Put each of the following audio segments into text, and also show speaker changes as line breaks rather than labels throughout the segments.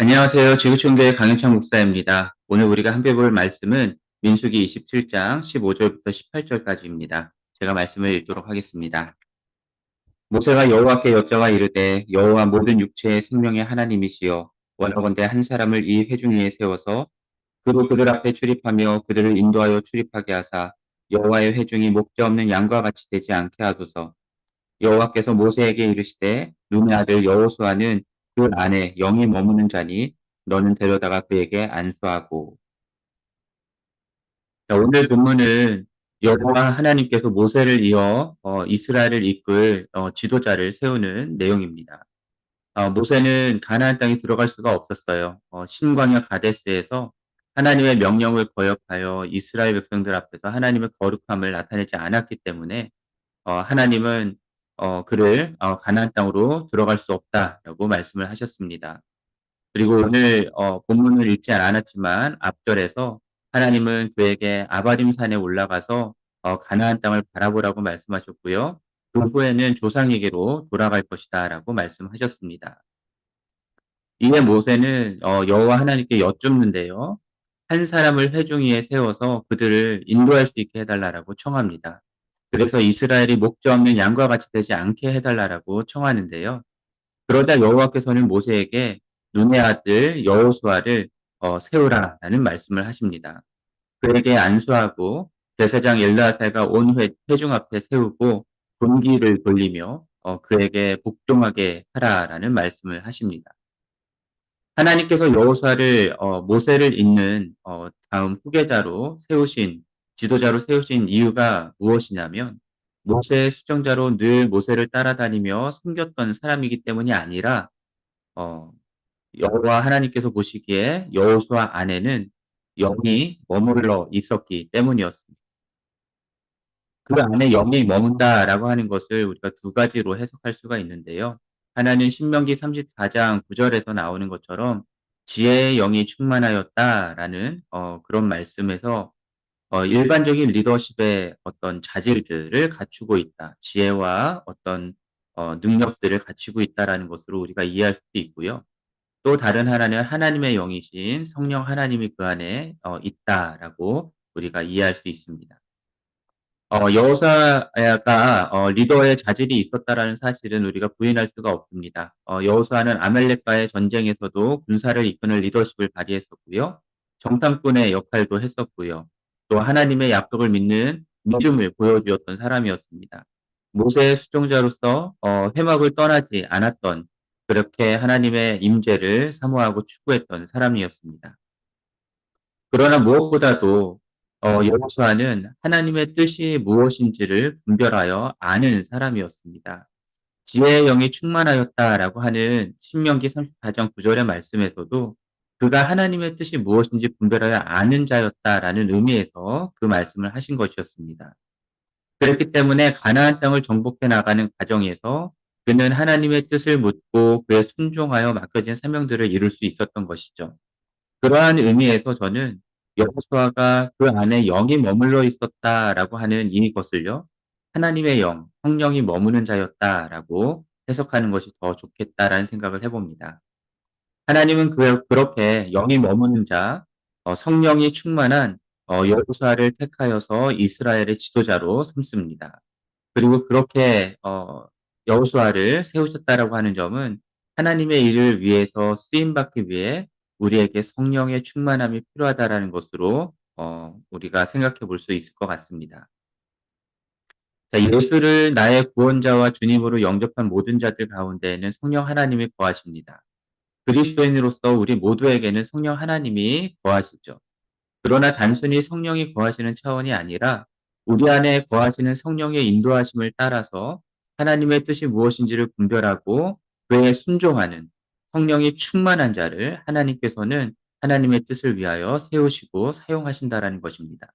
안녕하세요. 지구촌교회 강윤창 목사입니다. 오늘 우리가 함께 볼 말씀은 민수기 27장 15절부터 18절까지입니다. 제가 말씀을 읽도록 하겠습니다. 모세가 여호와께 여짜와 이르되 여호와 모든 육체의 생명의 하나님이시여 원하건대 한 사람을 이 회중 위에 세워서 그로 그들 앞에 출입하며 그들을 인도하여 출입하게 하사 여호와의 회중이 목자없는 양과 같이 되지 않게 하소서. 여호와께서 모세에게 이르시되 눈의 아들 여호수아는 그 안에 영이 머무는 자니 너는 데려다가 그에게 안수하고. 자, 오늘 본문은 여호와 하나님께서 모세를 이어 이스라엘을 이끌 지도자를 세우는 내용입니다. 모세는 가나안 땅에 들어갈 수가 없었어요. 신광야 가데스에서 하나님의 명령을 거역하여 이스라엘 백성들 앞에서 하나님의 거룩함을 나타내지 않았기 때문에 하나님은 그를 가나안 땅으로 들어갈 수 없다라고 말씀을 하셨습니다. 그리고 오늘 본문을 읽지 않았지만 앞절에서 하나님은 그에게 아바림 산에 올라가서 가나안 땅을 바라보라고 말씀하셨고요. 그 후에는 조상에게로 돌아갈 것이다라고 말씀하셨습니다. 이에 모세는 여호와 하나님께 여쭙는데요. 한 사람을 회중 위에 세워서 그들을 인도할 수 있게 해달라고 청합니다. 그래서 이스라엘이 목자 없는 양과 같이 되지 않게 해달라고 청하는데요. 그러자 여호와께서는 모세에게 눈의 아들 여호수아를 세우라라는 말씀을 하십니다. 그에게 안수하고 제사장 엘르아살과 온 회중 앞에 세우고 존귀를 돌리며 그에게 복종하게 하라라는 말씀을 하십니다. 하나님께서 여호수아를 모세를 잇는 다음 후계자로 세우신 지도자로 세우신 이유가 무엇이냐면 모세의 수정자로 늘 모세를 따라다니며 섬겼던 사람이기 때문이 아니라 어 여호와 하나님께서 보시기에 여호수아 안에는 영이 머물러 있었기 때문이었습니다. 그 안에 영이 머문다라고 하는 것을 우리가 두 가지로 해석할 수가 있는데요. 하나는 신명기 34장 9절에서 나오는 것처럼 지혜의 영이 충만하였다라는 그런 말씀에서 일반적인 리더십의 어떤 자질들을 갖추고 있다. 지혜와 어떤 능력들을 갖추고 있다라는 것으로 우리가 이해할 수도 있고요. 또 다른 하나는 하나님의 영이신 성령 하나님이 그 안에 있다라고 우리가 이해할 수 있습니다. 여호수아가 리더의 자질이 있었다라는 사실은 우리가 부인할 수가 없습니다. 여호수아는 아말렉과의 전쟁에서도 군사를 이끄는 리더십을 발휘했었고요. 정탐꾼의 역할도 했었고요. 또 하나님의 약속을 믿는 믿음을 보여주었던 사람이었습니다. 모세의 수종자로서 회막을 떠나지 않았던 그렇게 하나님의 임재를 사모하고 추구했던 사람이었습니다. 그러나 무엇보다도 여호수아는 하나님의 뜻이 무엇인지를 분별하여 아는 사람이었습니다. 지혜의 영이 충만하였다라고 하는 신명기 34장 9절의 말씀에서도 그가 하나님의 뜻이 무엇인지 분별하여 아는 자였다라는 의미에서 그 말씀을 하신 것이었습니다. 그렇기 때문에 가나안 땅을 정복해 나가는 과정에서 그는 하나님의 뜻을 묻고 그에 순종하여 맡겨진 사명들을 이룰 수 있었던 것이죠. 그러한 의미에서 저는 여호수아가 그 안에 영이 머물러 있었다라고 하는 이것을요. 하나님의 영, 성령이 머무는 자였다라고 해석하는 것이 더 좋겠다라는 생각을 해봅니다. 하나님은 그렇게 영이 머무는 자, 성령이 충만한 여호수아를 택하여서 이스라엘의 지도자로 삼습니다. 그리고 그렇게 여호수아를 세우셨다라고 하는 점은 하나님의 일을 위해서 쓰임 받기 위해 우리에게 성령의 충만함이 필요하다라는 것으로 우리가 생각해 볼 수 있을 것 같습니다. 자, 예수를 나의 구원자와 주님으로 영접한 모든 자들 가운데에는 성령 하나님이 거하십니다. 그리스도인으로서 우리 모두에게는 성령 하나님이 거하시죠. 그러나 단순히 성령이 거하시는 차원이 아니라 우리 안에 거하시는 성령의 인도하심을 따라서 하나님의 뜻이 무엇인지를 분별하고 그에 순종하는 성령이 충만한 자를 하나님께서는 하나님의 뜻을 위하여 세우시고 사용하신다라는 것입니다.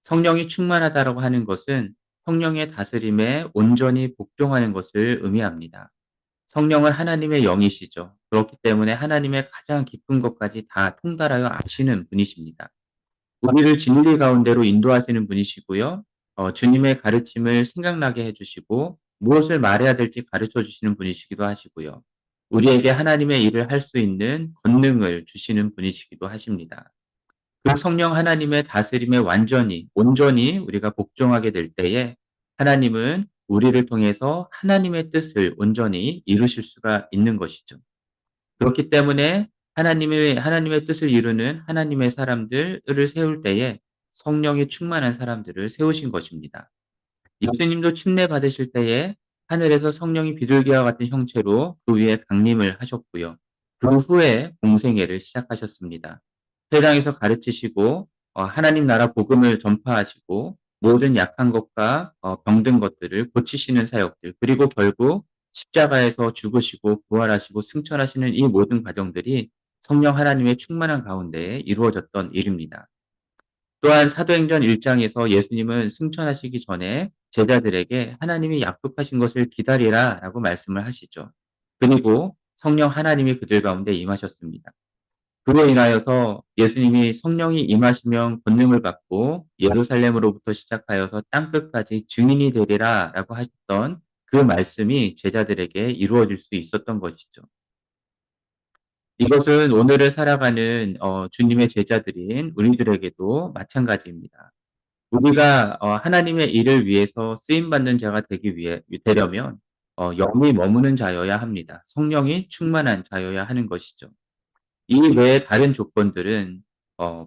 성령이 충만하다라고 하는 것은 성령의 다스림에 온전히 복종하는 것을 의미합니다. 성령은 하나님의 영이시죠. 그렇기 때문에 하나님의 가장 깊은 것까지 다 통달하여 아시는 분이십니다. 우리를 진리 가운데로 인도하시는 분이시고요. 주님의 가르침을 생각나게 해주시고 무엇을 말해야 될지 가르쳐 주시는 분이시기도 하시고요. 우리에게 하나님의 일을 할 수 있는 권능을 주시는 분이시기도 하십니다. 그 성령 하나님의 다스림에 완전히 온전히 우리가 복종하게 될 때에 하나님은 우리를 통해서 하나님의 뜻을 온전히 이루실 수가 있는 것이죠. 그렇기 때문에 하나님의 뜻을 이루는 하나님의 사람들을 세울 때에 성령이 충만한 사람들을 세우신 것입니다. 예수님도 침례 받으실 때에 하늘에서 성령이 비둘기와 같은 형체로 그 위에 강림을 하셨고요. 그 후에 공생애를 시작하셨습니다. 회당에서 가르치시고 하나님 나라 복음을 전파하시고 모든 약한 것과 병든 것들을 고치시는 사역들, 그리고 결국 십자가에서 죽으시고 부활하시고 승천하시는 이 모든 과정들이 성령 하나님의 충만한 가운데 이루어졌던 일입니다. 또한 사도행전 1장에서 예수님은 승천하시기 전에 제자들에게 하나님이 약속하신 것을 기다리라라고 말씀을 하시죠. 그리고 성령 하나님이 그들 가운데 임하셨습니다. 그로 인하여서 예수님이 성령이 임하시면 권능을 받고 예루살렘으로부터 시작하여서 땅끝까지 증인이 되리라라고 하셨던 그 말씀이 제자들에게 이루어질 수 있었던 것이죠. 이것은 오늘을 살아가는 주님의 제자들인 우리들에게도 마찬가지입니다. 우리가 하나님의 일을 위해서 쓰임 받는 자가 되려면 영이 머무는 자여야 합니다. 성령이 충만한 자여야 하는 것이죠. 이 외에 다른 조건들은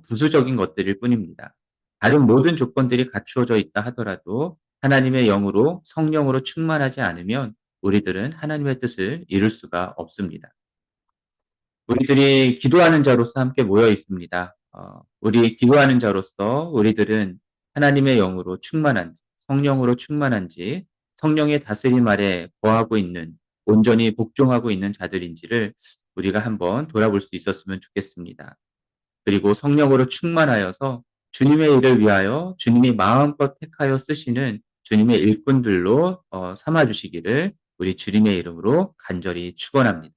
부수적인 것들일 뿐입니다. 다른 모든 조건들이 갖추어져 있다 하더라도 하나님의 영으로 성령으로 충만하지 않으면 우리들은 하나님의 뜻을 이룰 수가 없습니다. 우리들이 기도하는 자로서 함께 모여 있습니다. 우리 기도하는 자로서 우리들은 하나님의 영으로 충만한지, 성령으로 충만한지, 성령의 다스림 아래 거하고 있는, 온전히 복종하고 있는 자들인지를 우리가 한번 돌아볼 수 있었으면 좋겠습니다. 그리고 성령으로 충만하여서 주님의 일을 위하여 주님이 마음껏 택하여 쓰시는 주님의 일꾼들로 삼아 주시기를 우리 주님의 이름으로 간절히 축원합니다.